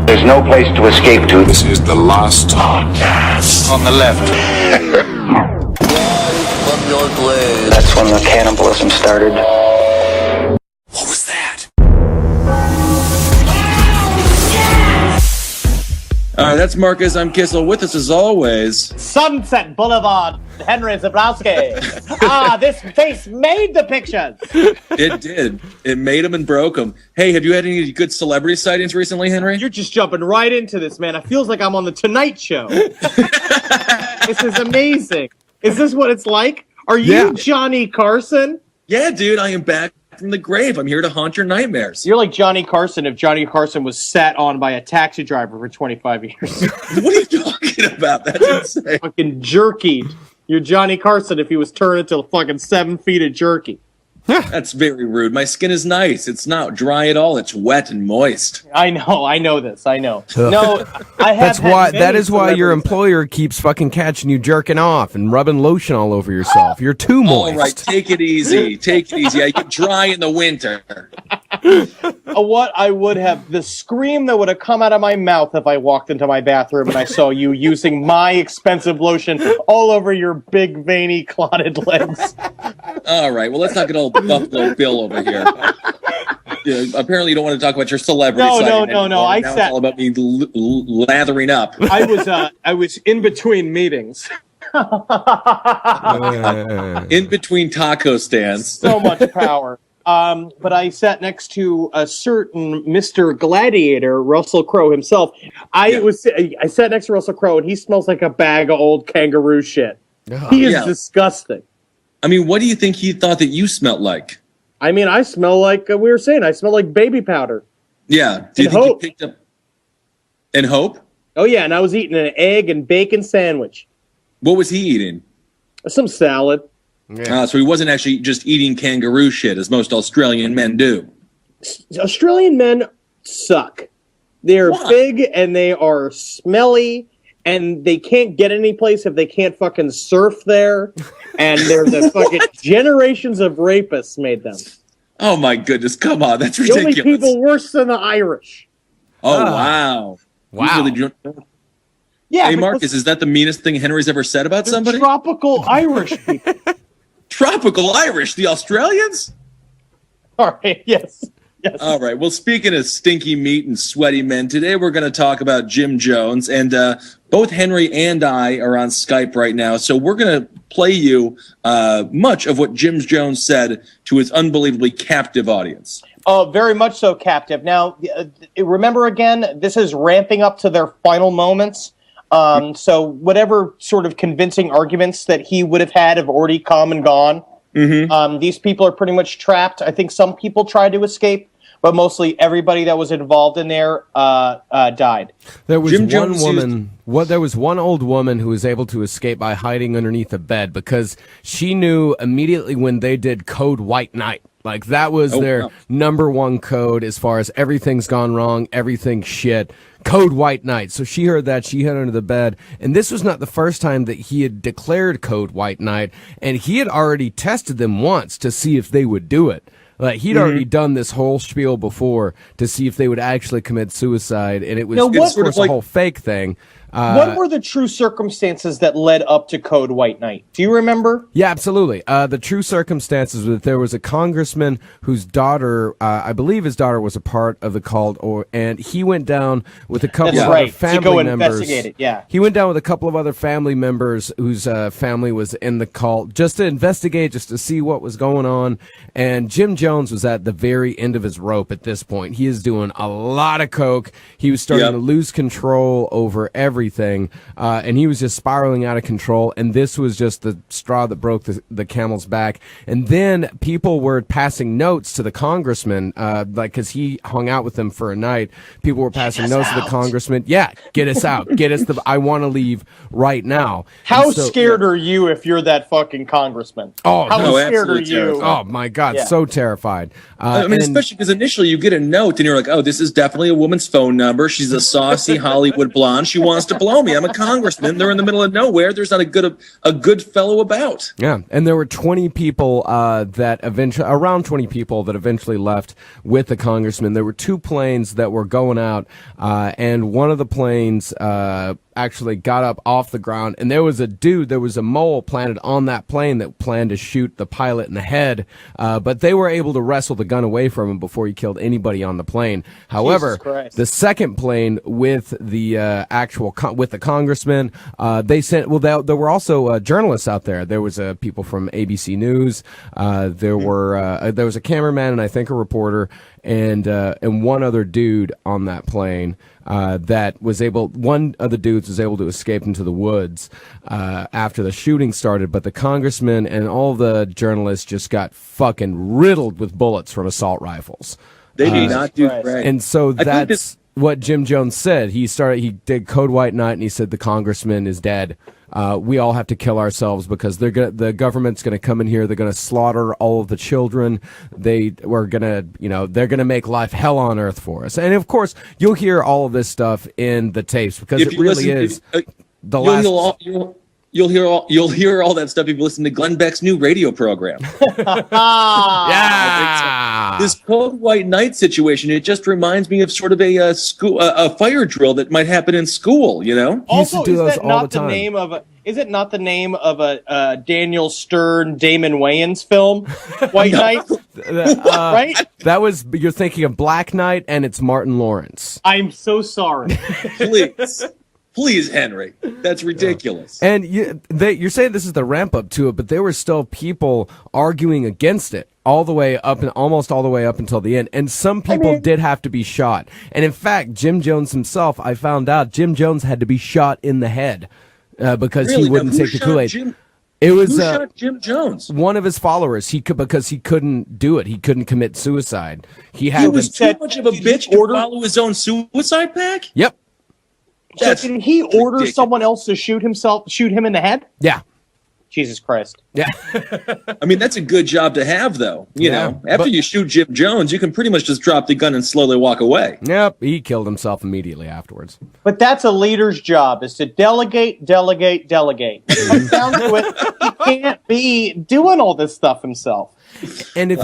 There's no place to escape to. This is the last podcast. On the left. That's when the cannibalism started. What was that? All right, that's Marcus. I'm Kissel. With us as always, Sunset Boulevard, Henry Zabrowski. This face made the pictures. it did. It made him and broke him. Hey, have you had any good celebrity sightings recently, Henry? You're just jumping right into this, man. It feels like I'm on the Tonight Show. This is amazing. Is this what it's like? Are you Johnny Carson? Yeah, dude, I am back from the grave. I'm here to haunt your nightmares. You're like Johnny Carson if Johnny Carson was sat on by a taxi driver for 25 years. What are you talking about? That's insane. Fucking jerkied. You're Johnny Carson if he was turned into fucking 7 feet of jerky. That's very rude. My skin is nice. It's not dry at all. It's wet and moist. I know this. I know. No, I have. That is why your employer keeps fucking catching you jerking off and rubbing lotion all over yourself. You're too moist. All right, take it easy. Take it easy. I get dry in the winter. What I would have, the scream that would have come out of my mouth if I walked into my bathroom and I saw you using my expensive lotion all over your big, veiny, clotted legs. All right, well, let's not get all Buffalo Bill over here. Apparently, you don't want to talk about your celebrity. No. Now it's all about me lathering up. I was in between meetings. In between taco stands. So much power. But I sat next to a certain Mr. Gladiator, Russell Crowe himself. I sat next to Russell Crowe, and he smells like a bag of old kangaroo shit. He is disgusting. I mean, what do you think he thought that you smelled like? I mean, I smell like we were saying. I smell like baby powder. Yeah. Do you think you picked up? And Hope? Oh yeah, and I was eating an egg and bacon sandwich. What was he eating? Some salad. Yeah. So he wasn't actually just eating kangaroo shit, as most Australian men do. Australian men suck. They're big and they are smelly, and they can't get any place if they can't fucking surf there. And they're the fucking generations of rapists made them. Oh my goodness! Come on, that's ridiculous. The only people worse than the Irish. Oh wow! Really yeah. Hey Marcus, is that the meanest thing Henry's ever said about somebody? Tropical Irish people. Tropical Irish, the Australians? All right, yes. All right, well, speaking of stinky meat and sweaty men, today we're going to talk about Jim Jones, and both Henry and I are on Skype right now, so we're going to play you much of what Jim Jones said to his unbelievably captive audience. Oh, very much so captive. Now, remember again, this is ramping up to their final moments. So whatever sort of convincing arguments that he would have had have already come and gone. Mm-hmm. These people are pretty much trapped. I think some people tried to escape, but mostly everybody that was involved in there died. There was there was one old woman who was able to escape by hiding underneath a bed because she knew immediately when they did Code White Knight. Like, that was their number one code as far as everything's gone wrong, everything's shit. Code White Knight. So she heard that, she hid under the bed. And this was not the first time that he had declared Code White Knight. And he had already tested them once to see if they would do it. Like, he'd already done this whole spiel before to see if they would actually commit suicide. And it was, a whole fake thing. What were the true circumstances that led up to Code White Knight? Do you remember? Yeah, absolutely. The true circumstances were that there was a congressman whose daughter, I believe his daughter was a part of the cult, and he went down with a couple of other family members. Investigate it, yeah. He went down with a couple of other family members whose family was in the cult just to investigate, just to see what was going on. And Jim Jones was at the very end of his rope at this point. He is doing a lot of coke. He was starting to lose control over everything, and he was just spiraling out of control, and this was just the straw that broke the camel's back. And then people were passing notes to the congressman, because he hung out with them for a night. People were passing notes to the congressman. Yeah, get us out. Get us I want to leave right now. How scared are you if you're that fucking congressman? How scared are you? Terrified. Oh my God, so terrified. Especially because initially you get a note and you're like, oh, this is definitely a woman's phone number. She's a saucy Hollywood blonde. She wants to blow me. I'm a congressman. They're in the middle of nowhere. There's not a good fellow about. Yeah, and there were 20 people around 20 people that eventually left with the congressman. There were 2 planes that were going out, and one of the planes actually got up off the ground, and there was a mole planted on that plane that planned to shoot the pilot in the head, but they were able to wrestle the gun away from him before he killed anybody on the plane. However, the second plane with the with the congressman, there were also journalists out there. There was people from ABC News. There was a cameraman and I think a reporter and one other dude on that plane. One of the dudes was able to escape into the woods after the shooting started, but the congressman and all the journalists just got fucking riddled with bullets from assault rifles. They did not do great. And so that's what Jim Jones said. He did Code White Night, and he said the congressman is dead. We all have to kill ourselves because the government's going to come in here. They're going to slaughter all of the children. They're going to make life hell on earth for us. And of course, you'll hear all of this stuff in the tapes because it really is the last. You'll hear all that stuff if you listen to Glenn Beck's new radio program. Yeah, this Cold White Night situation. It just reminds me of sort of a fire drill that might happen in school. You know. Also, is it not the name of a Daniel Stern, Damon Wayans film, White Night? Right? You're thinking of Black Knight, and it's Martin Lawrence. I'm so sorry. Please, Henry. That's ridiculous. And you're saying this is the ramp up to it, but there were still people arguing against it almost all the way up until the end. And some people did have to be shot. And in fact, Jim Jones himself, I found out, Jim Jones had to be shot in the head because he wouldn't take the Kool-Aid. Who shot Jim Jones? One of his followers. Because he couldn't do it. He couldn't commit suicide. He was too much of a bitch to follow his own suicide pact? Yep. So did he order someone else to shoot him in the head? Yeah. Jesus Christ. Yeah. I mean, that's a good job to have, though. You know, after you shoot Jim Jones, you can pretty much just drop the gun and slowly walk away. Yep. He killed himself immediately afterwards. But that's a leader's job, is to delegate. When it comes down to it, he can't be doing all this stuff himself. And if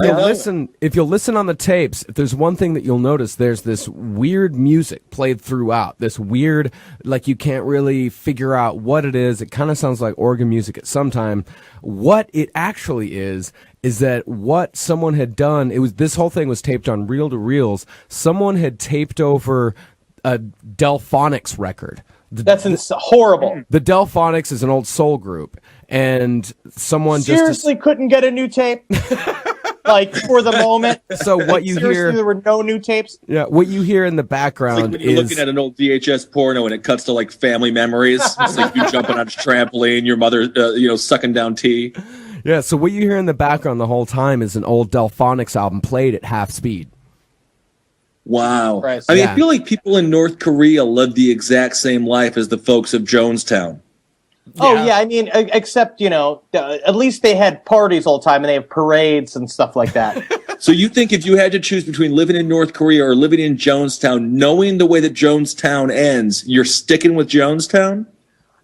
you'll listen on the tapes, if there's one thing that you'll notice, there's this weird music played throughout. This weird, like you can't really figure out what it is. It kind of sounds like organ music at some time. What it actually is that what someone had done, this whole thing was taped on reel-to-reels. Someone had taped over a Delphonics record. That's horrible. The Delphonics is an old soul group, and someone seriously couldn't get a new tape, like for the moment. So what you hear? There were no new tapes. Yeah, what you hear in the background it's like when you're looking at an old VHS porno and it cuts to like family memories. It's like you jumping on a trampoline, your mother, sucking down tea. Yeah. So what you hear in the background the whole time is an old Delphonics album played at half speed. Wow. I feel like people in North Korea live the exact same life as the folks of Jonestown. Oh, yeah. I mean, except, at least they had parties all the time and they have parades and stuff like that. So you think if you had to choose between living in North Korea or living in Jonestown, knowing the way that Jonestown ends, you're sticking with Jonestown?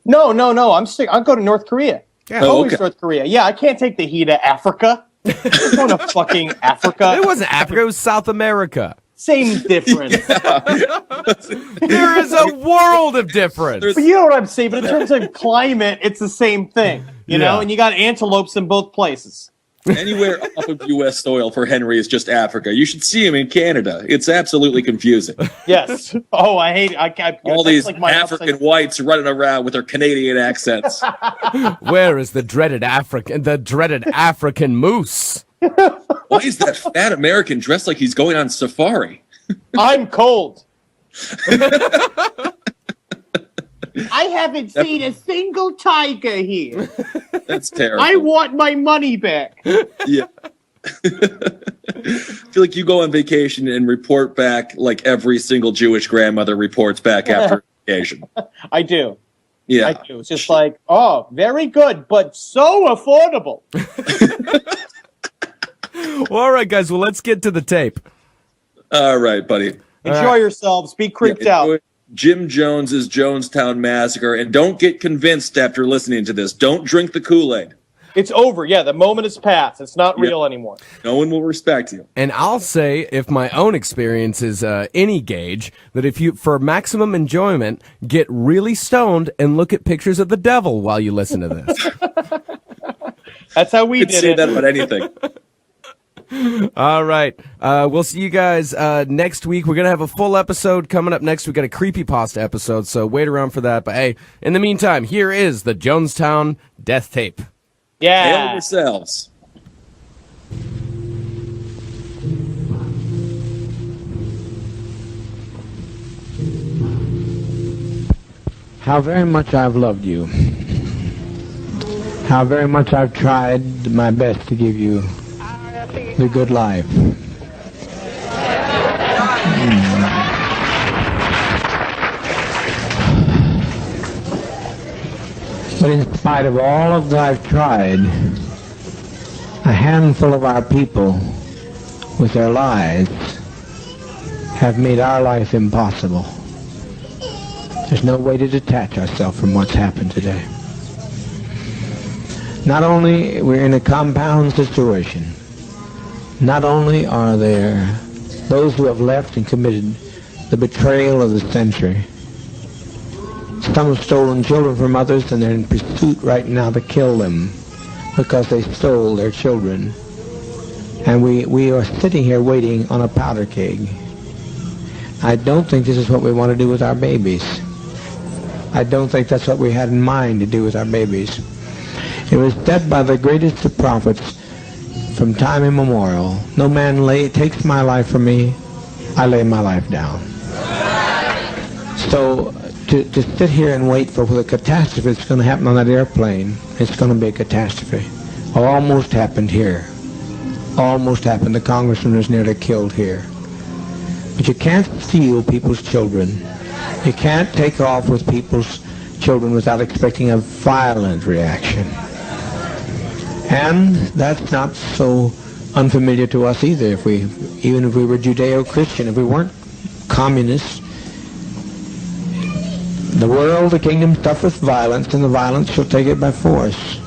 No. I'll go to North Korea. Yeah. Always North Korea. Yeah, I can't take the heat of Africa. I'm going to fucking Africa. It wasn't Africa. It was South America. Same difference. There is a world of difference. But you know what I'm saying? But in terms of climate, it's the same thing. You know, and you got antelopes in both places. Anywhere off of U.S. soil for Henry is just Africa. You should see him in Canada. It's absolutely confusing. Yes. Oh, I hate all these like African whites running around with their Canadian accents. Where is the dreaded African moose? Why is that fat American dressed like he's going on safari? I'm cold. I haven't seen a single tiger here. That's terrible. I want my money back. Yeah. I feel like you go on vacation and report back like every single Jewish grandmother reports back after vacation. I do. Yeah. I do. It's just like, oh, very good, but so affordable. Well, all right, guys. Well, let's get to the tape. All right, buddy. Enjoy yourselves. Be creeped out. Jim Jones's Jonestown Massacre, and don't get convinced after listening to this. Don't drink the Kool-Aid. It's over. Yeah, the moment has passed. It's not real anymore. No one will respect you. And I'll say, if my own experience is any gauge, that if you, for maximum enjoyment, get really stoned and look at pictures of the devil while you listen to this. That's how we did say it. That about anything. All right. We'll see you guys next week. We're going to have a full episode coming up next. We got a creepypasta episode, so wait around for that. But hey, in the meantime, here is the Jonestown Death Tape. Yeah. Hail yourselves. How very much I've loved you. How very much I've tried my best to give you the good life. But in spite of all of that I've tried, a handful of our people, with their lies, have made our life impossible. There's no way to detach ourselves from what's happened today. Not only we're in a compound situation, not only are there those who have left and committed the betrayal of the century, some have stolen children from others, and they're in pursuit right now to kill them because they stole their children. And we are sitting here waiting on a powder keg. I don't think this is what we want to do with our babies. I don't think that's what we had in mind to do with our babies. It was said by the greatest of prophets from time immemorial, no man takes my life from me, I lay my life down. So to sit here and wait for the catastrophe that's going to happen on that airplane, it's going to be a catastrophe. Almost happened here. Almost happened. The congressman was nearly killed here. But you can't steal people's children. You can't take off with people's children without expecting a violent reaction. And that's not so unfamiliar to us either. Even if we were Judeo-Christian, if we weren't communists, the world, the kingdom suffereth violence, and the violence shall take it by force.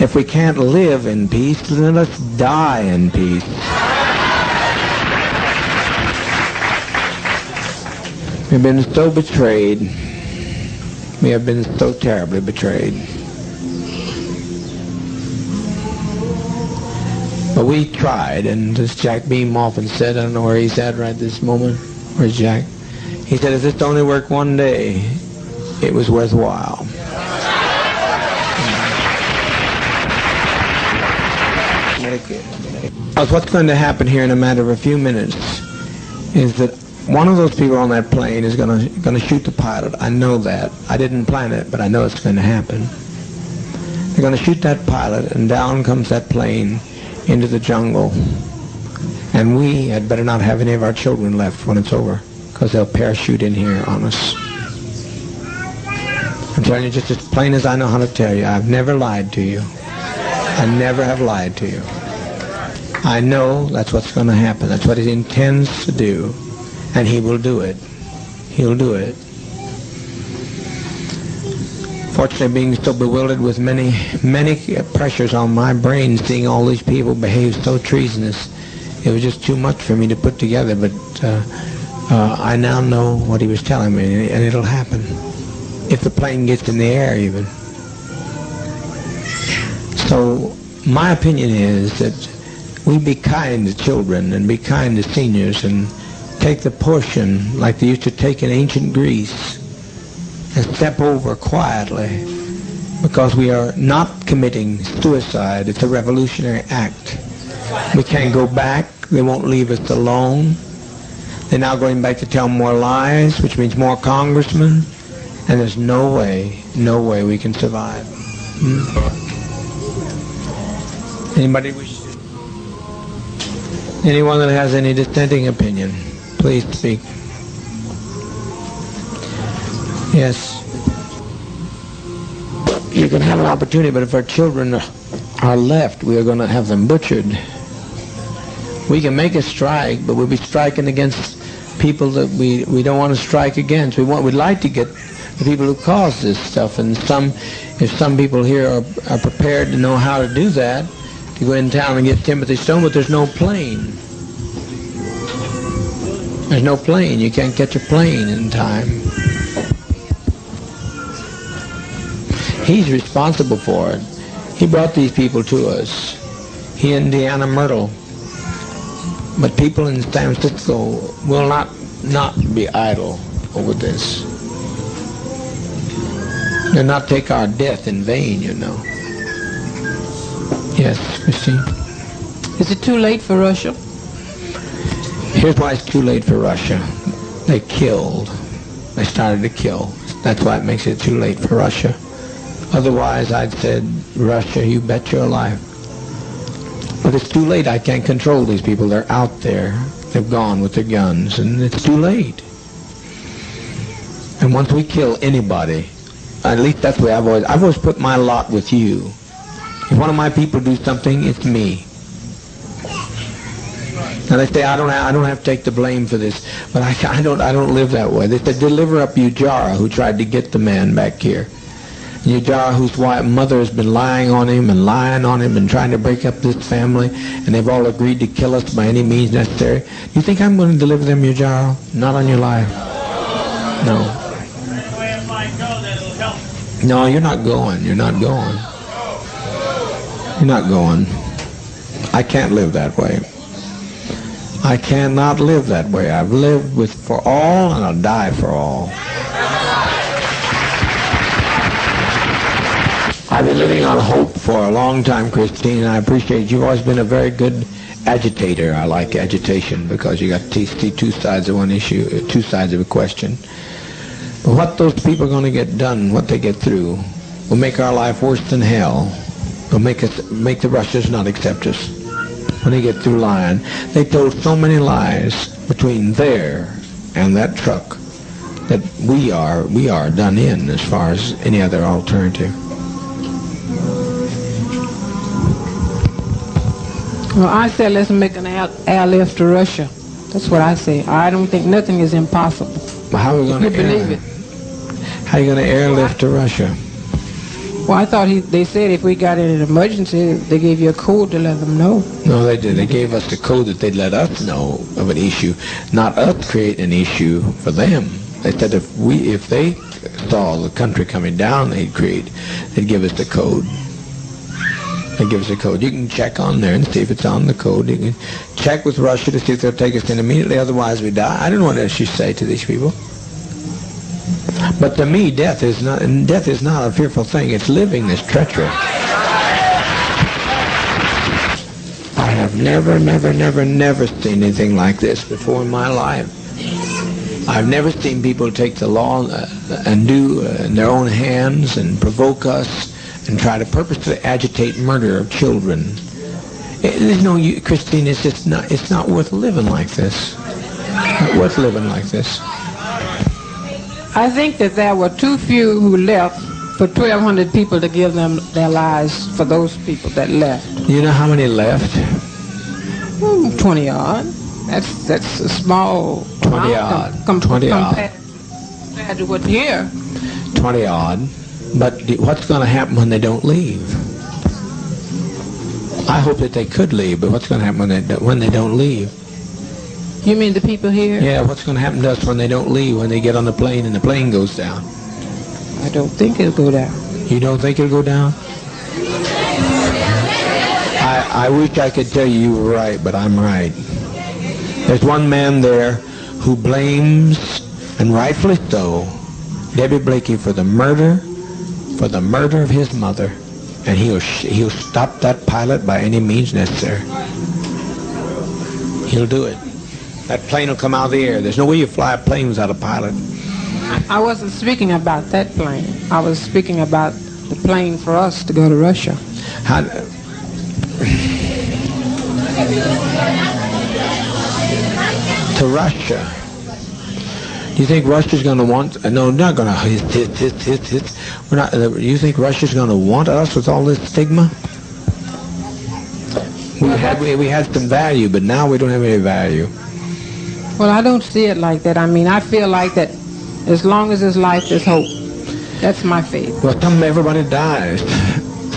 If we can't live in peace, then let's die in peace. We've been so betrayed. We have been so terribly betrayed. But we tried, and as Jack Beam often said, I don't know where he's at right this moment. Where's Jack? He said, if this only worked one day, it was worthwhile. What's going to happen here in a matter of a few minutes is that one of those people on that plane is going to shoot the pilot. I know that. I didn't plan it, but I know it's going to happen. They're going to shoot that pilot, and down comes that plane into the jungle. And we had better not have any of our children left when it's over, because they'll parachute in here on us. I'm telling you just as plain as I know how to tell you. I've never lied to you. I never have lied to you. I know that's what's going to happen. That's what he intends to do. And he will do it. He'll do it. Fortunately, being so bewildered with many pressures on my brain, seeing all these people behave so treasonous, it was just too much for me to put together. But I now know what he was telling me, and it'll happen. If the plane gets in the air, even. So my opinion is that we be kind to children and be kind to seniors and take the portion like they used to take in ancient Greece and step over quietly, because we are not committing suicide. It's a revolutionary act. We can't go back. They won't leave us alone. They're now going back to tell more lies, which means more congressmen, and there's no way we can survive. Anybody wish to? Anyone that has any dissenting opinion, please speak. Yes. You can have an opportunity, but if our children are left, we are going to have them butchered. We can make a strike, but we'll be striking against people that we don't want to strike against. We'd like to get the people who cause this stuff, and if some people here are prepared to know how to do that, to go in town and get Timothy Stone, but there's no plane. There's no plane. You can't catch a plane in time. He's responsible for it. He brought these people to us. He and Deanna Myrtle. But people in San Francisco will not be idle over this. They'll not take our death in vain, you know. Yes, Christine? Is it too late for Russia? Here's why it's too late for Russia. They killed. They started to kill. That's why it makes it too late for Russia. Otherwise, I'd said, Russia, you bet your life. But it's too late. I can't control these people. They're out there. They've gone with their guns, and it's too late. And once we kill anybody, at least that's the way I've always put my lot with you. If one of my people do something, it's me. Now they say I don't have to take the blame for this, but I don't live that way. They said deliver up Ujara, who tried to get the man back here. Ujara, whose mother has been lying on him and trying to break up this family, and they've all agreed to kill us by any means necessary. You think I'm going to deliver them, Ujara? Not on your life. No. No, you're not going. You're not going. You're not going. I can't live that way. I cannot live that way. I've lived for all, and I'll die for all. I've been living on hope for a long time, Christine, and I appreciate you've always been a very good agitator. I like agitation because you got to see two sides of one issue, two sides of a question. But what those people are going to get done, what they get through, will make our life worse than hell. Will make the Russians not accept us when they get through lying. They told so many lies between there and that truck that we are done in as far as any other alternative. Well, I said let's make an airlift to Russia. That's what I say. I don't think nothing is impossible. Well, how are we going to believe it? How are you going to airlift to Russia? Well, I thought they said if we got in an emergency, they gave you a code to let them know. No, they did. They gave us the code that they'd let us know of an issue, not us create an issue for them. They said if they saw the country coming down, they'd give us the code. They give us a code. You can check on there and see if it's on the code. You can check with Russia to see if they'll take us in immediately, otherwise we die. I don't know what else you say to these people. But to me, death is not a fearful thing. It's living that's treacherous. I have never seen anything like this before in my life. I've never seen people take the law and do in their own hands and provoke us and try to purposely agitate murder of children. There's no, Christine, it's not worth living like this. Not worth living like this. I think that there were too few who left for 1,200 people to give them their lives for those people that left. You know how many left? 20 odd. That's a small 20 odd. 20 odd. Compared to what year? 20 odd. But what's going to happen when they don't leave? I hope that they could leave, but what's going to happen when they don't leave? You mean the people here? Yeah, what's going to happen to us when they don't leave, when they get on the plane and the plane goes down? I don't think it'll go down. You don't think it'll go down? I wish I could tell you were right, but I'm right. There's one man there who blames, and rightfully so, Debbie Blakey for the murder of his mother, and he'll stop that pilot by any means necessary. He'll do it. That plane will come out of the air. There's no way you fly a plane without a pilot. I wasn't speaking about that plane. I was speaking about the plane for us to go to Russia. To Russia. Do you think Russia's going to want? No, not going to. We're not. You think Russia's going to want us with all this stigma? We had some value, but now we don't have any value. Well, I don't see it like that. I mean, I feel like that as long as there's life, there's hope. That's my faith. Well, everybody dies.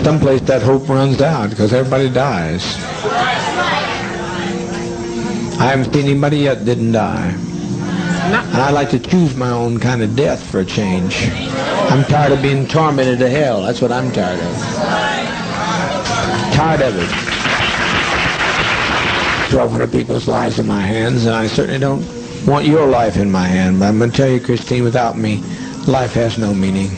Someplace that hope runs out because everybody dies. I haven't seen anybody yet that didn't die. And I like to choose my own kind of death for a change. I'm tired of being tormented to hell. That's what I'm tired of. Tired of it. 1,200 people's lives in my hands, and I certainly don't want your life in my hand. But I'm going to tell you, Christine, without me, life has no meaning.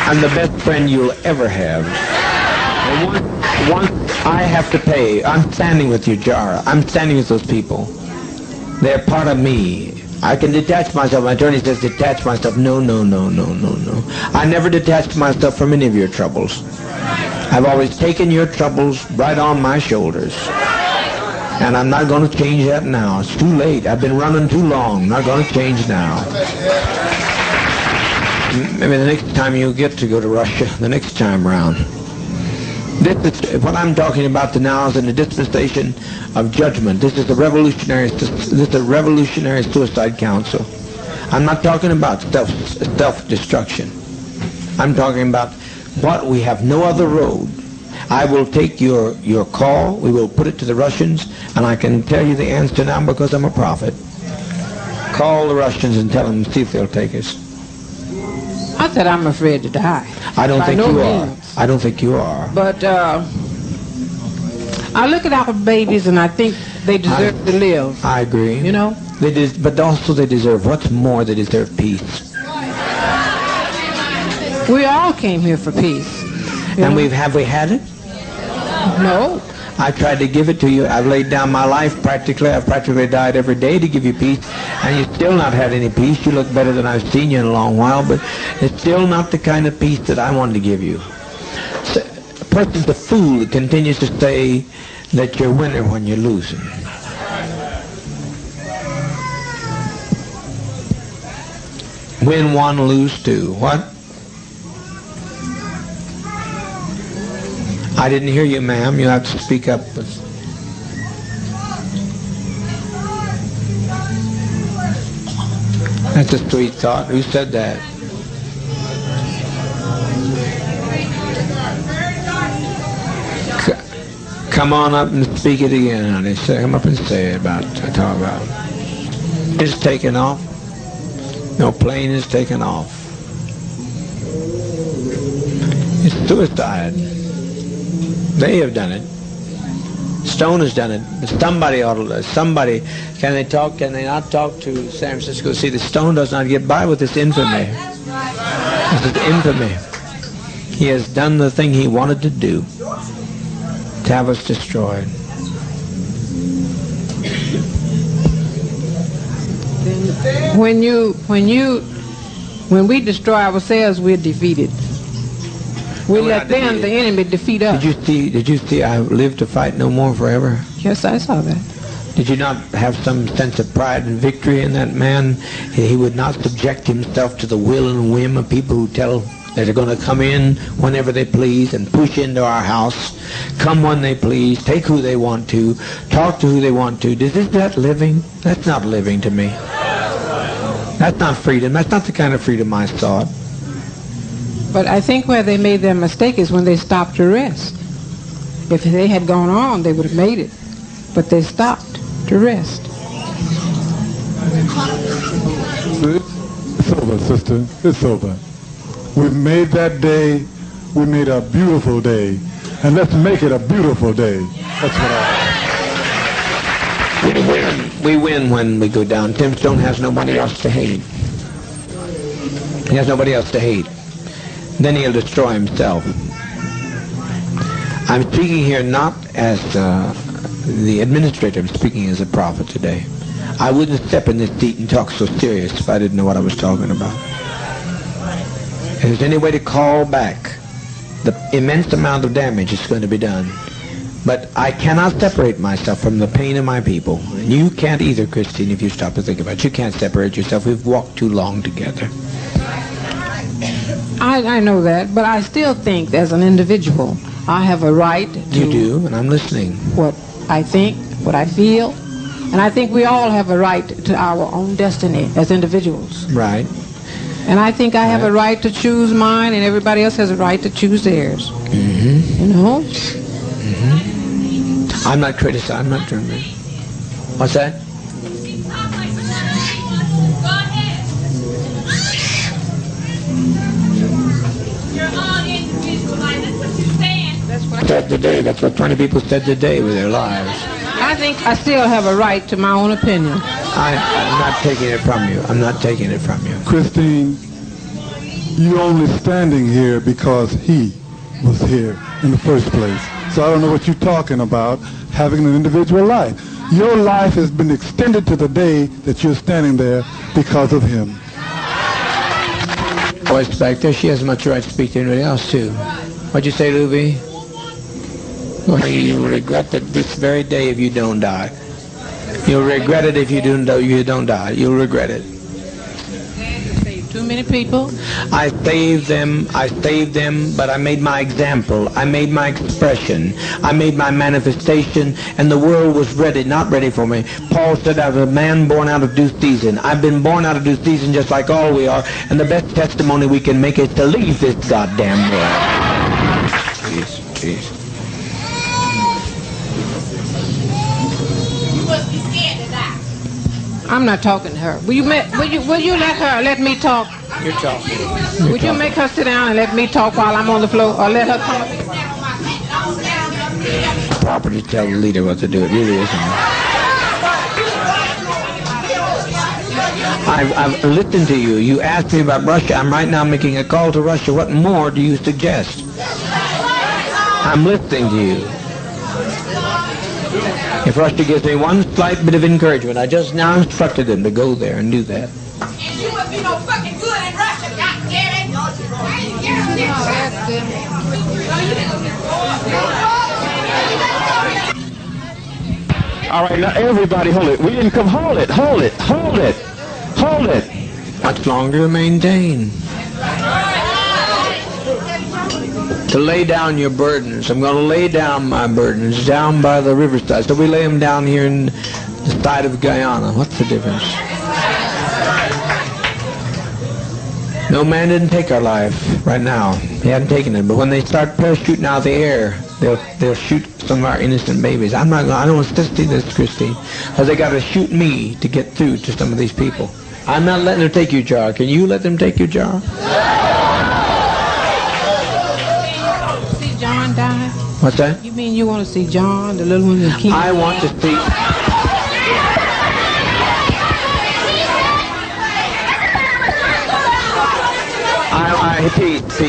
I'm the best friend you'll ever have. And once I have to pay, I'm standing with you, Jara. I'm standing with those people. They're part of me. I can detach myself. My attorney says detach myself. No, no, no, no, no, no. I never detached myself from any of your troubles. I've always taken your troubles right on my shoulders. And I'm not going to change that now. It's too late. I've been running too long. I'm not going to change now. Maybe the next time you get to go to Russia, the next time around. This is what I'm talking about now is in the dispensation of judgment. This is a revolutionary suicide council. I'm not talking about self-destruction. I'm talking about what we have no other road. I will take your call. We will put it to the Russians, and I can tell you the answer now because I'm a prophet. Call the Russians and tell them, see if they'll take us. Not that I'm afraid to die. I don't think you are. I don't think you are. But I look at our babies and I think they deserve to live. I agree. You know? But also they deserve, what's more, they deserve peace. We all came here for peace. And have we had it? No. I tried to give it to you. I've laid down my life practically. I've practically died every day to give you peace. And you've still not had any peace. You look better than I've seen you in a long while, but it's still not the kind of peace that I wanted to give you. So, a person's a fool that continues to say that you're a winner when you're losing. Win one, lose two. What? I didn't hear you, ma'am. You have to speak up. That's a sweet thought. Who said that? Come on up and speak it again, honey. Come up and say it talk about. It's taken off. No plane is taken off. It's suicide. They have done it. Stone has done it. Somebody ought to. Somebody. Can they talk? Can they not talk to San Francisco? See, the Stone does not get by with this infamy. This is infamy. He has done the thing he wanted to do. To have us destroyed. When we destroy ourselves, we're defeated. We let the enemy defeat us. Did you see I live to fight no more forever? Yes, I saw that. Did you not have some sense of pride and victory in that man? He would not subject himself to the will and whim of people who tell that they're going to come in whenever they please and push into our house, come when they please, take who they want to, talk to who they want to. Is that living? That's not living to me. That's not freedom. That's not the kind of freedom I sought. But I think where they made their mistake is when they stopped to rest. If they had gone on, they would have made it. But they stopped to rest. It's over, sister. It's over. We made that day, we made a beautiful day. And let's make it a beautiful day. That's what We win when we go down. Tim Stone has nobody else to hate. He has nobody else to hate. Then he'll destroy himself. I'm speaking here not as the administrator. I'm speaking as a prophet today. I wouldn't step in this seat and talk so serious if I didn't know what I was talking about. If there's any way to call back the immense amount of damage that's going to be done. But I cannot separate myself from the pain of my people. And you can't either, Christine, if you stop to think about it. You can't separate yourself. We've walked too long together. I know that, but I still think as an individual, I have a right to... You do, and I'm listening. What I think, what I feel, And I think we all have a right to our own destiny as individuals. Right. And I think I have a right to choose mine, and everybody else has a right to choose theirs. Mm-hmm. You know? Mm-hmm. I'm not criticizing. I'm not doing that. What's that? That's what I said today. That's what 20 people said today with their lives. I think I still have a right to my own opinion. I'm not taking it from you. I'm not taking it from you. Christine, you're only standing here because he was here in the first place. So I don't know what you're talking about, having an individual life. Your life has been extended to the day that you're standing there because of him. Voice back there, she has as much right to speak to anybody else, too. What'd you say, Luby? Well, you'll regret it this very day if you don't die. You'll regret it if you don't die. You'll regret it. Too many people? I saved them, but I made my example. I made my expression. I made my manifestation, and the world was ready, not ready for me. Paul said, I was a man born out of due season. I've been born out of due season just like all we are, and the best testimony we can make is to leave this goddamn world. Jeez. I'm not talking to her. Will you let me talk? You're talking. Would you make her sit down and let me talk while I'm on the floor, or let her come? Proper to tell the leader what to do. It really isn't. I've listened to you. You asked me about Russia. I'm right now making a call to Russia. What more do you suggest? I'm listening to you. If Russia gives me one slight bit of encouragement, I just now instructed them to go there and do that. And you would be no fucking good in Russia, goddammit! All right, now everybody hold it. We didn't come. Hold it. Much longer to maintain. To lay down your burdens. I'm going to lay down my burdens down by the riverside. So we lay them down here in the side of Guyana. What's the difference? No man didn't take our life right now. He hadn't taken it. But when they start parachuting out of the air, they'll shoot some of our innocent babies. I don't want to see this, Christine, because they got to shoot me to get through to some of these people. I'm not letting them take your jar. Can you let them take your jar? See John die? What's that? You mean you want to see John, the little one, the king? I want to see. Christine,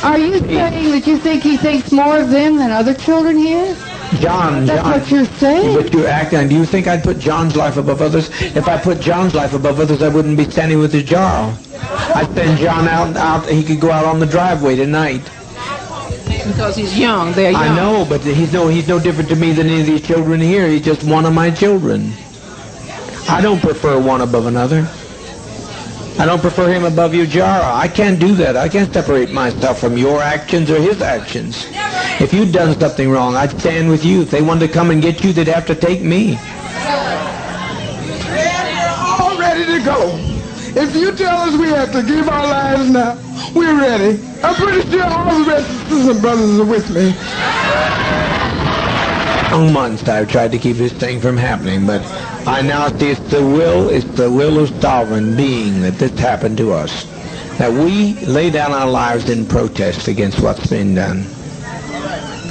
are you saying that you think he thinks more of them than other children here? John. That's what you're saying? But you're acting. Do you think I'd put John's life above others? If I put John's life above others, I wouldn't be standing with his jar. I'd send John out. He could go out on the driveway tonight. Because he's young. They're young. I know, but he's no different to me than any of these children here. He's just one of my children. I don't prefer one above another. I don't prefer him above your jar. I can't do that. I can't separate myself from your actions or his actions. If you'd done something wrong, I'd stand with you. If they wanted to come and get you, they'd have to take me. All ready to go. If you tell us we have to give our lives now, we're ready. I'm pretty sure all the rest of the sisters and brothers are with me. Months I've tried to keep this thing from happening, but I now see it's the will of sovereign being that this happened to us. That we lay down our lives in protest against what's being done.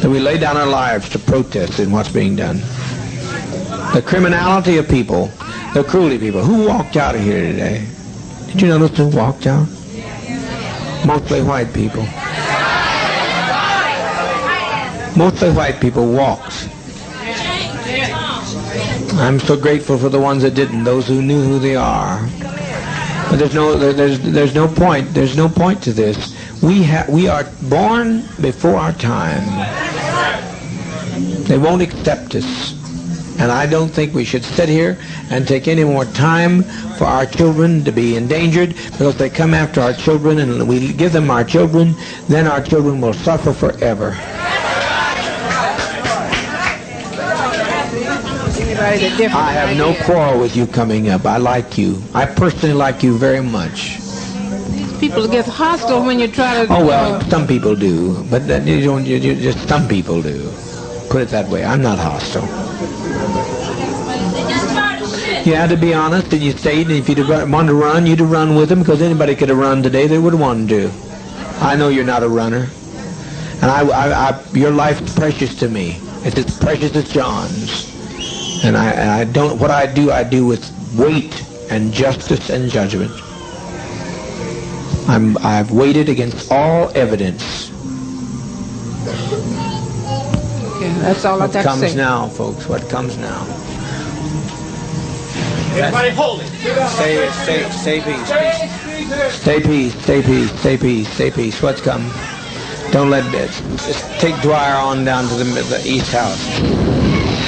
That we lay down our lives to protest in what's being done. The criminality of people, the cruelty of people. Who walked out of here today? Did you notice who walked out? Mostly white people. Mostly white people walked. I'm so grateful for the ones that didn't, those who knew who they are. But there's no point to this. We are born before our time. They won't accept us. And I don't think we should sit here and take any more time for our children to be endangered, because if they come after our children and we give them our children, then our children will suffer forever. anybody that different. I have no quarrel with you coming up. I like you. I personally like you very much. These people get hostile when you try to. Oh well, some people do, but then you don't. You just some people do. Put it that way. I'm not hostile. Yeah, to be honest, and you stayed, and if you'd want to run, you'd have run with them, because anybody could have run today that would have wanted to. I know you're not a runner, and your life's precious to me. It's as precious as John's, and I don't. What I do with weight and justice and judgment. I've weighted against all evidence. Okay, that's all I got to say. What comes now, folks? What comes now? Everybody hold it. Stay peace. Stay peace. Stay peace. Stay peace. Stay peace. What's come? Don't let it. Just take Dwyer on down to the East House.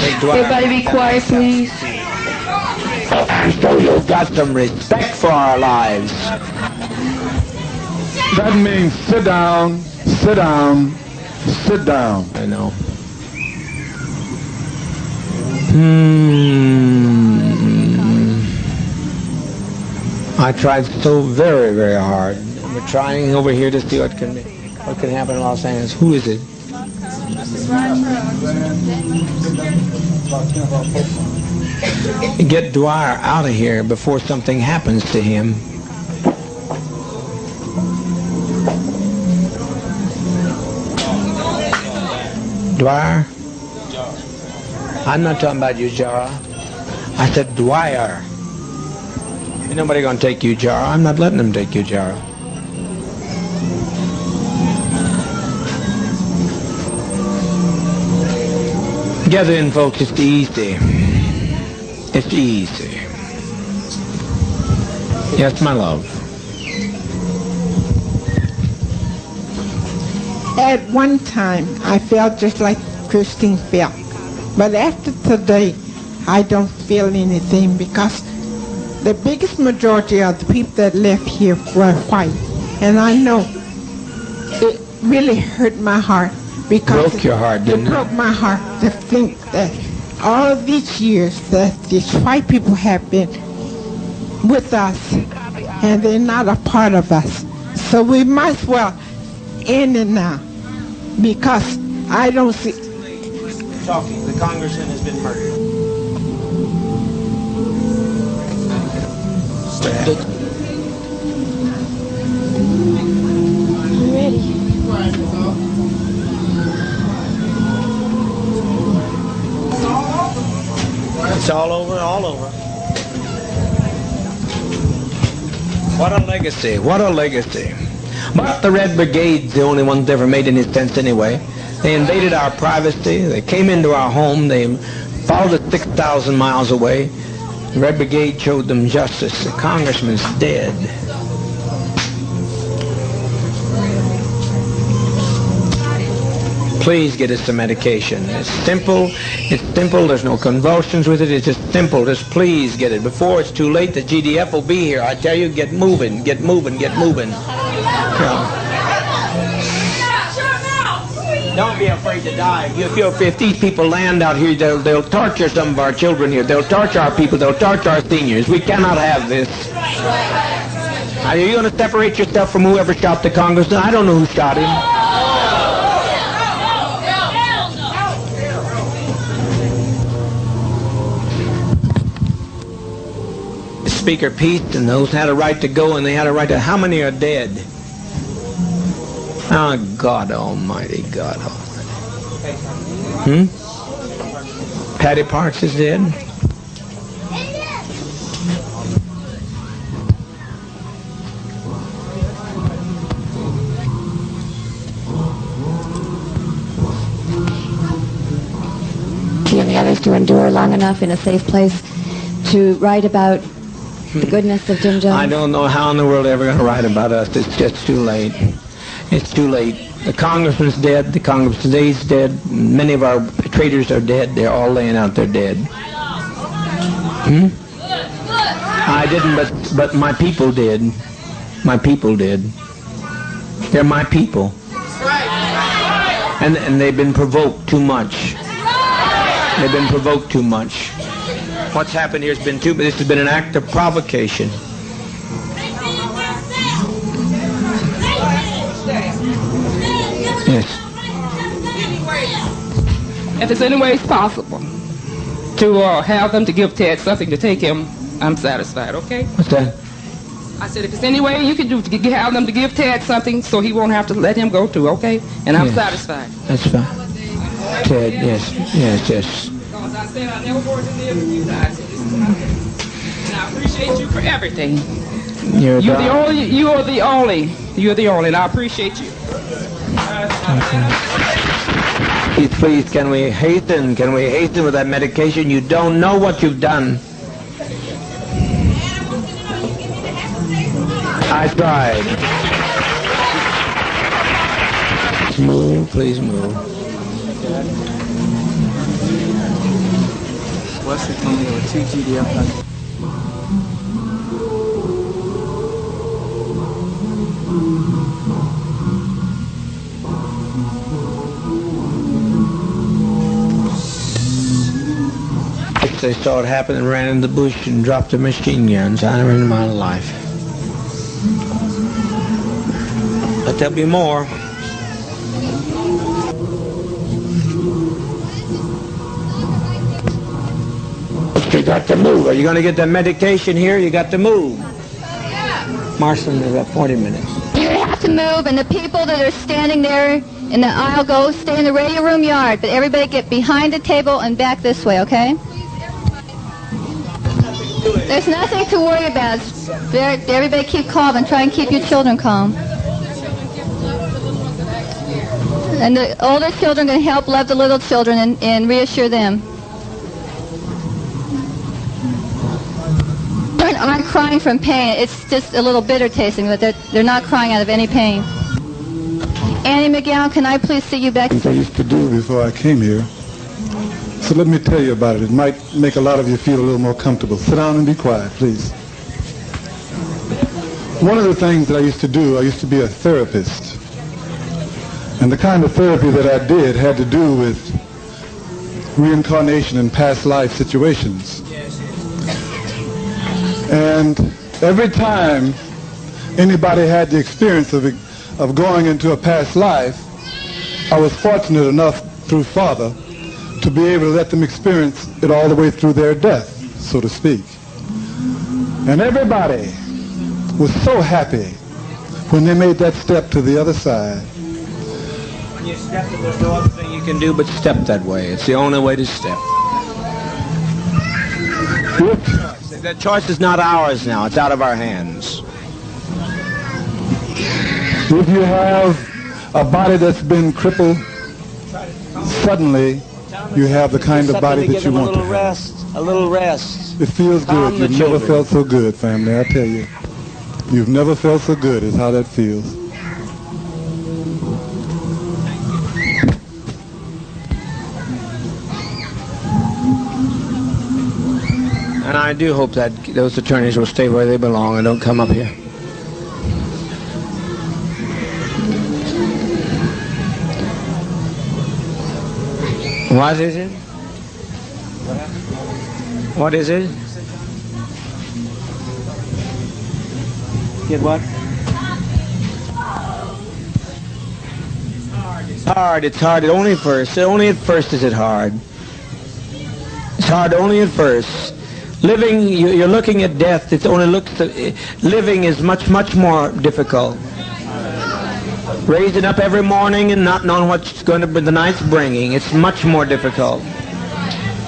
Take Dwyer. Everybody be quiet, please. So you've got some respect for our lives. That means sit down, sit down, sit down. I know. I tried so very, very hard. We're trying over here to see what can happen in Los Angeles. Who is it? Get Dwyer out of here before something happens to him. Dwyer? I'm not talking about you, Jara. I said Dwyer. Ain't nobody gonna take you, Jara. I'm not letting them take you, Jara. Get in, folks. It's easy. It's easy. Yes, my love. At one time, I felt just like Christine felt. But after today, I don't feel anything, because the biggest majority of the people that left here were white. And I know it really hurt my heart, because broke your heart, didn't it? It broke my heart to think that all of these years that these white people have been with us, and they're not a part of us. So we might as well end it now, because I don't see... Talking. The congressman has been murdered. I'm ready. It's all over, all over. What a legacy, what a legacy. But the Red Brigade's the only ones that ever made any sense anyway. They invaded our privacy, they came into our home, they followed us 6,000 miles away. The Red Brigade showed them justice. The congressman's dead. Please get us some medication. It's simple, there's no convulsions with it, it's just simple. Just please get it. Before it's too late, the GDF will be here. I tell you, get moving, get moving, get moving. Yeah. Don't be afraid to die. If these people land out here, they'll torture some of our children here. They'll torture our people. They'll torture our seniors. We cannot have this. Are you going to separate yourself from whoever shot the congressman? I don't know who shot him. Speaker Pete and those had a right to go, and they had a right to... How many are dead? Oh, God Almighty, God Almighty. Patty Parks is dead? And the others to endure long enough in a safe place to write about the goodness of Jim Jones? I don't know how in the world they're ever going to write about us. It's just too late. It's too late. The congressman's dead. The congressman today's dead. Many of our traitors are dead. They're all laying out there dead. I didn't, but my people did. My people did. They're my people. And they've been provoked too much. They've been provoked too much. What's happened here has been this has been an act of provocation. Yes. If there's any way it's possible to have them to give Ted something to take him, I'm satisfied, okay? What's that? I said, if there's any way you can do to have them to give Ted something so he won't have to let him go too, okay? And I'm satisfied. That's fine. Ted, yes. Because I said I never wanted to live with you guys. So this is what I did. And I appreciate you for everything. You're the only, and I appreciate you. Please, can we hasten with that medication? You don't know what you've done. I tried. Move, please move. Wesley told me there were 2 GDF. They saw it happen and ran in the bush and dropped the machine guns. I never in my life. But there'll be more. You got to move. Are you going to get the medication here? You got to move. Marston, there's about 40 minutes. You have to move, and the people that are standing there in the aisle go stay in the radio room yard, but everybody get behind the table and back this way, okay? There's nothing to worry about. Everybody keep calm and try and keep your children calm. And the older children can help love the little children and reassure them. Children aren't crying from pain. It's just a little bitter tasting, but they're not crying out of any pain. Annie McGowan, can I please see you back? Things I used to do before I came here. So let me tell you about it. It might make a lot of you feel a little more comfortable. Sit down and be quiet, please. One of the things that I used to do, I used to be a therapist. And the kind of therapy that I did had to do with reincarnation and past life situations. And every time anybody had the experience of going into a past life, I was fortunate enough through Father to be able to let them experience it all the way through their death, so to speak. And everybody was so happy when they made that step to the other side. When you step, there's no other thing you can do but step that way. It's the only way to step. The choice is not ours now. It's out of our hands. If you have a body that's been crippled, suddenly you have the kind of body that you want to have. A little rest. It feels good. You've never felt so good, family, I tell you. You've never felt so good is how that feels. And I do hope that those attorneys will stay where they belong and don't come up here. What is it? What is it? Get what? It's hard. It's hard. Only at first. Only at first is it hard. It's hard only at first. Living, you're looking at death. It only looks. Living is much more difficult. Raising up every morning and not knowing what's going to be the night's bringing. It's much more difficult.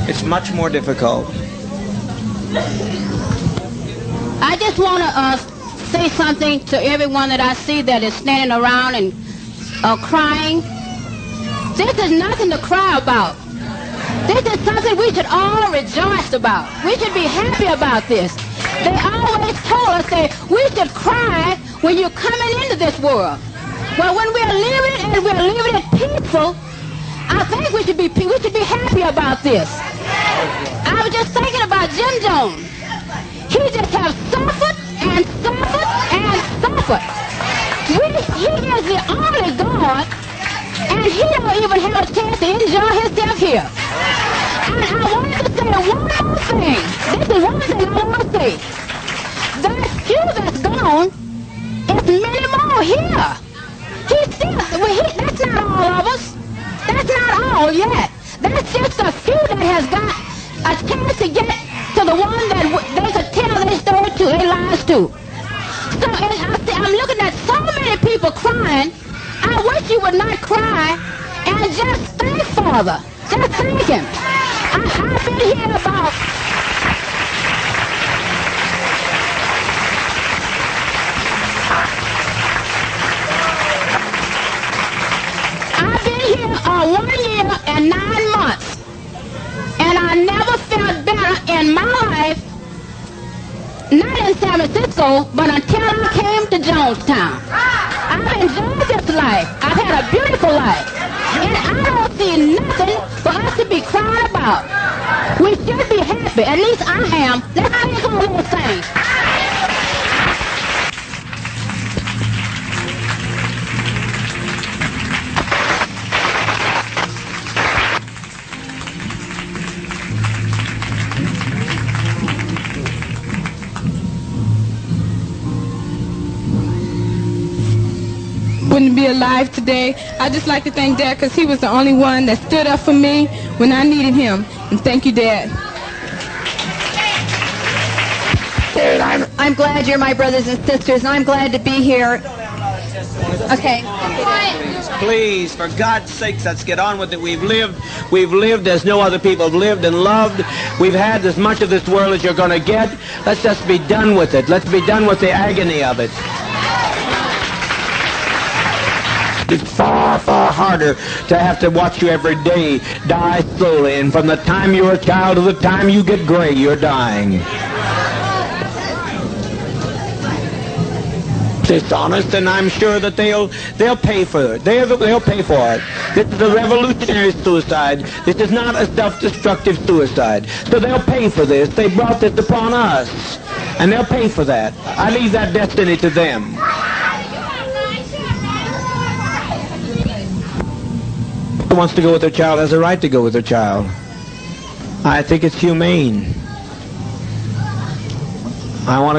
It's much more difficult. I just want to say something to everyone that I see that is standing around and crying. This is nothing to cry about. This is something we should all rejoice about. We should be happy about this. They always told us that we should cry when you're coming into this world. Well, when we're living and we're living it peaceful, I think we should be happy about this. I was just thinking about Jim Jones. He just has suffered and suffered and suffered. He is the only God, and he don't even have a chance to enjoy himself here. And I wanted to say one more thing. This is one thing I want to say. That few that's gone is many more here. He's still, that's not all of us. That's not all yet. That's just a few that has got a chance to get to the one that they could tell their story to, their lives to. So I'm looking at so many people crying. I wish you would not cry and just thank Father. Just thank him. I've been here about... I've been here 1 year and 9 months. And I never felt better in my life, not in San Francisco, but until I came to Jonestown. I've enjoyed this life. I've had a beautiful life. And I don't see nothing for us to be crying about. We should be happy. At least I am. Let's sing a little thing. Wouldn't be alive today. I'd just like to thank Dad because he was the only one that stood up for me when I needed him. And thank you, Dad. I'm glad you're my brothers and sisters, and I'm glad to be here. Okay. Please, for God's sakes, let's get on with it. We've lived as no other people have lived and loved. We've had as much of this world as you're going to get. Let's just be done with it. Let's be done with the agony of it. It's far, far harder to have to watch you every day die slowly. And from the time you're a child to the time you get gray, you're dying. Dishonest, and I'm sure that they'll pay for it. They'll pay for it. This is a revolutionary suicide. This is not a self-destructive suicide. So they'll pay for this. They brought this upon us, and they'll pay for that. I leave that destiny to them. Who wants to go with their child has a right to go with their child. I think it's humane. I want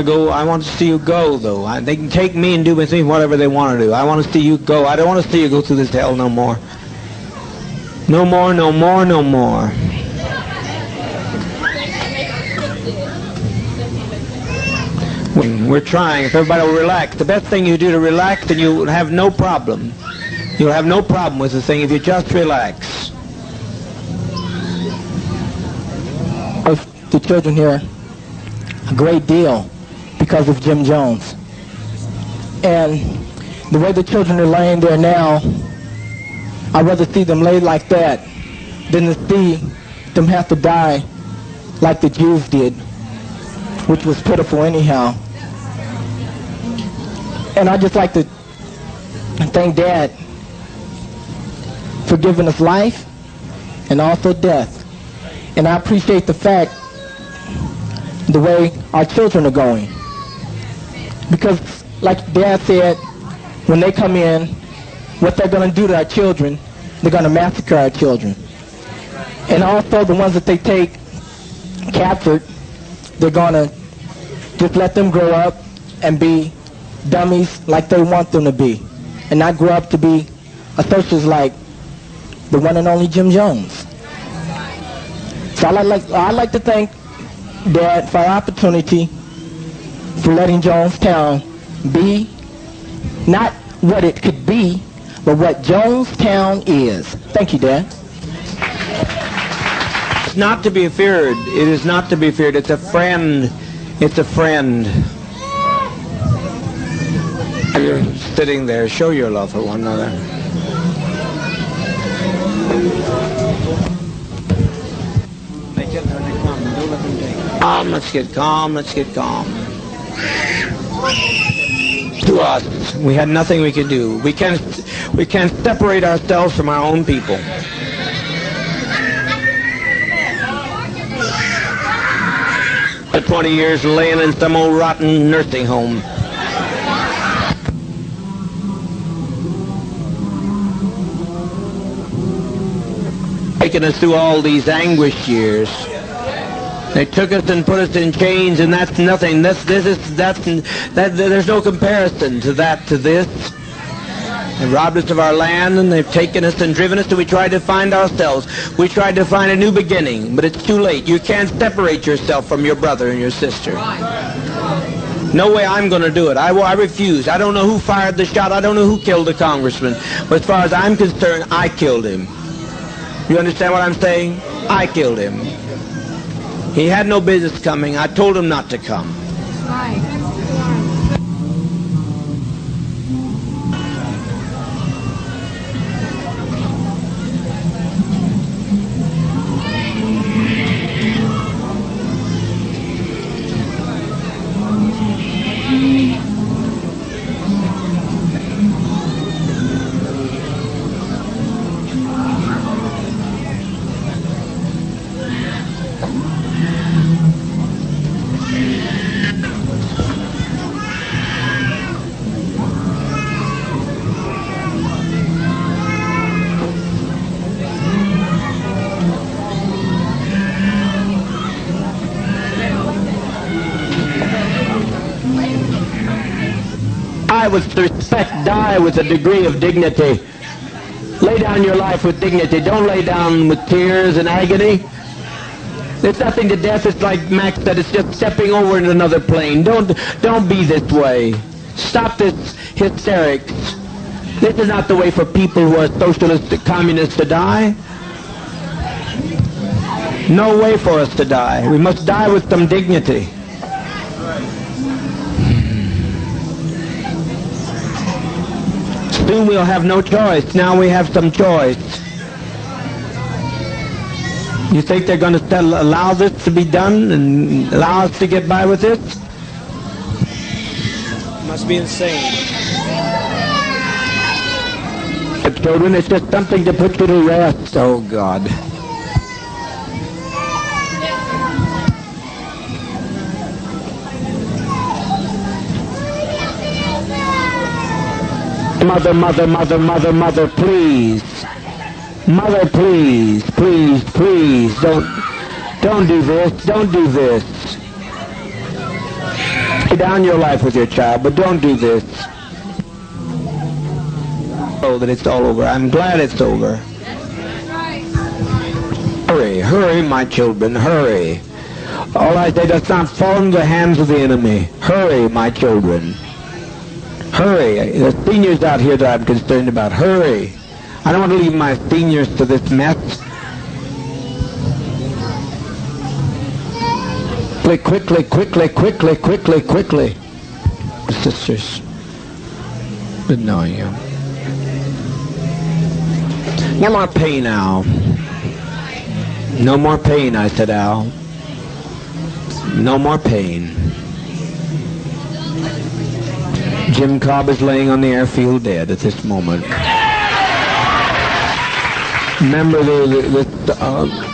to see you go, though. They can take me and do with me whatever they want to do. I want to see you go. I don't want to see you go through this hell no more. No more, no more, no more. We're trying. If everybody will relax. The best thing you do to relax, and you'll have no problem. You'll have no problem with the thing if you just relax. The children here a great deal because of Jim Jones. And the way the children are laying there now, I'd rather see them laid like that than to see them have to die like the Jews did, which was pitiful anyhow. And I'd just like to thank Dad for giving us life and also death. And I appreciate the fact the way our children are going. Because like Dad said, when they come in, what they're going to do to our children, they're going to massacre our children. And also the ones that they take captured, they're going to just let them grow up and be dummies like they want them to be, and not grow up to be a socialist like the one and only Jim Jones. So I'd like to thank Dad for our opportunity for letting Jonestown be not what it could be, but what Jonestown is. Thank you, Dad. It's not to be feared. It is not to be feared. It's a friend. It's a friend. You're sitting there. Show your love for one another. Calm, let's get calm, let's get calm. To us, we had nothing we could do. We can't separate ourselves from our own people. For 20 years laying in some old rotten nursing home. taken us through all these anguish years. They took us and put us in chains, and that's nothing. There's no comparison to that, to this. They robbed us of our land, and they've taken us and driven us, and we tried to find ourselves. We tried to find a new beginning, but it's too late. You can't separate yourself from your brother and your sister. No way I'm going to do it. I refuse. I don't know who fired the shot. I don't know who killed the congressman. But as far as I'm concerned, I killed him. You understand what I'm saying? I killed him. He had no business coming. I told him not to come. With respect, die with a degree of dignity. Lay down your life with dignity. Don't lay down with tears and agony. There's nothing to death. It's like Max said, it's just stepping over into another plane. Don't be this way. Stop this hysterics. This is not the way for people who are socialist, communists to die. No way for us to die. We must die with some dignity. Soon we'll have no choice. Now we have some choice. You think they're going to allow this to be done and allow us to get by with this? Must be insane. Children, it's just something to put you to rest. Oh, God. Mother, mother, mother, mother, mother, please. Mother, please, please, please, don't do this, don't do this. Lay down your life with your child, but don't do this. Oh, that it's all over. I'm glad it's over. Hurry, hurry, my children, hurry. All I say, does not fall into the hands of the enemy. Hurry, my children. Hurry. The seniors out here that I'm concerned about. Hurry. I don't want to leave my seniors to this mess. Quickly, quickly, quickly, quickly, quickly. Sisters, good knowing you. No more pain, Al. No more pain, I said, Al. No more pain. Jim Cobb is laying on the airfield dead at this moment. Remember, the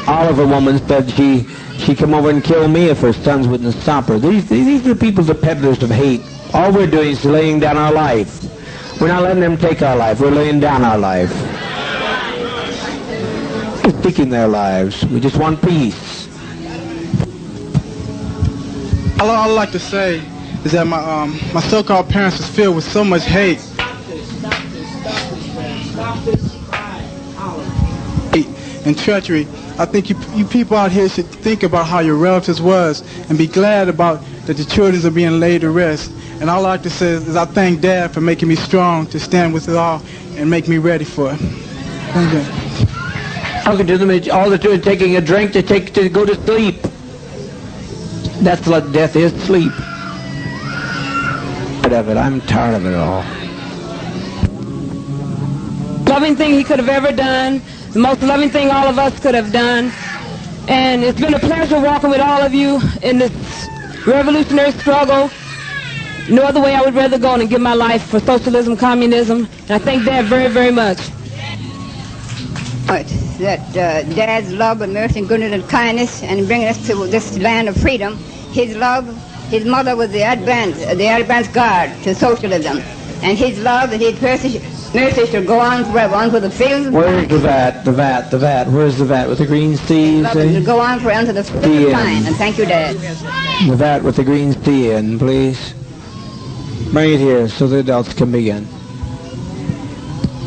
Oliver woman said she'd come over and kill me if her sons wouldn't stop her. These are people, the peddlers of hate. All we're doing is laying down our life. We're not letting them take our life. We're laying down our life. We're taking their lives. We just want peace. All I'd like to say is that my so-called parents was filled with so much hate. And treachery. I think you people out here should think about how your relatives was and be glad about that the children are being laid to rest. And all I like to say is I thank Dad for making me strong to stand with it all and make me ready for it. Thank you. Talking to them, all they're doing is taking a drink to go to sleep. That's what death is, sleep. Of it. I'm tired of it all. Loving thing he could have ever done, the most loving thing all of us could have done. And it's been a pleasure walking with all of you in this revolutionary struggle. No other way I would rather go than give my life for socialism, communism, and I thank Dad very, very much. That Dad's love and mercy and goodness and kindness and bringing us to this land of freedom, his love. His mother was the advance guard to socialism. and his love and his mercy should go on forever, on for the fields of Where's the vat? The vat. Where's the vat with the green C? love should go on forever to the fields of pine. And thank you, Dad. The vat with the green C in, please. Bring it here so the adults can begin.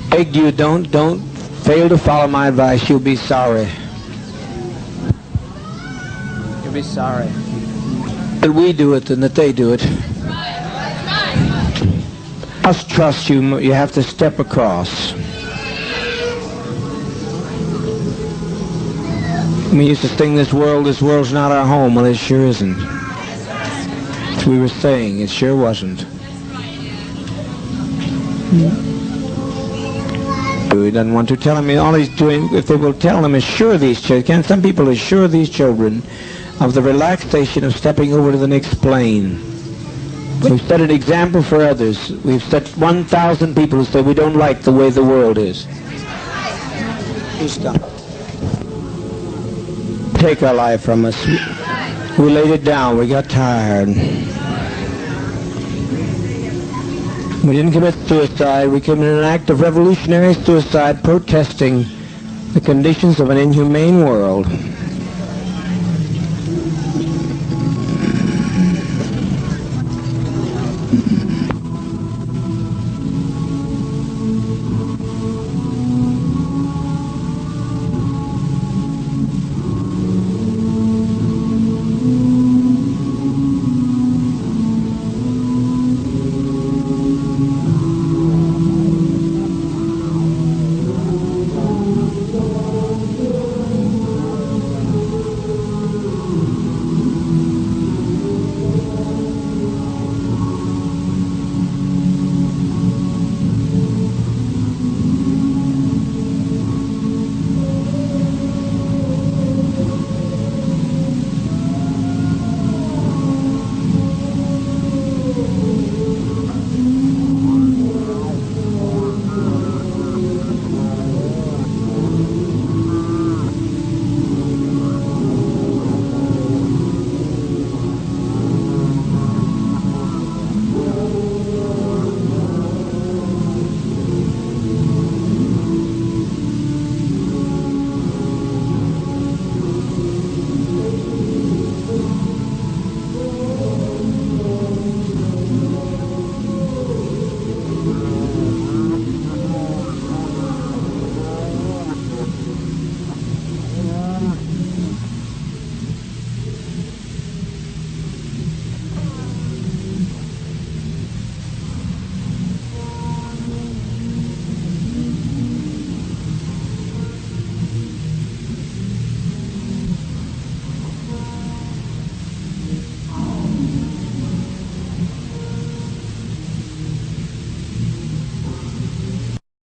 Beg you, don't fail to follow my advice. You'll be sorry. You'll be sorry. That we do it than that they do it. Must trust you. You have to step across. We used to sing this world's not our home. Well, it sure isn't. As we were saying, it sure wasn't. He doesn't want to tell him. All he's doing, if they will tell him, assure these children. Can some people assure these children of the relaxation of stepping over to the next plane? We've set an example for others. We've set 1,000 people who say we don't like the way the world is. You stop. Take our life from us. We laid it down. We got tired. We didn't commit suicide. We committed an act of revolutionary suicide protesting the conditions of an inhumane world.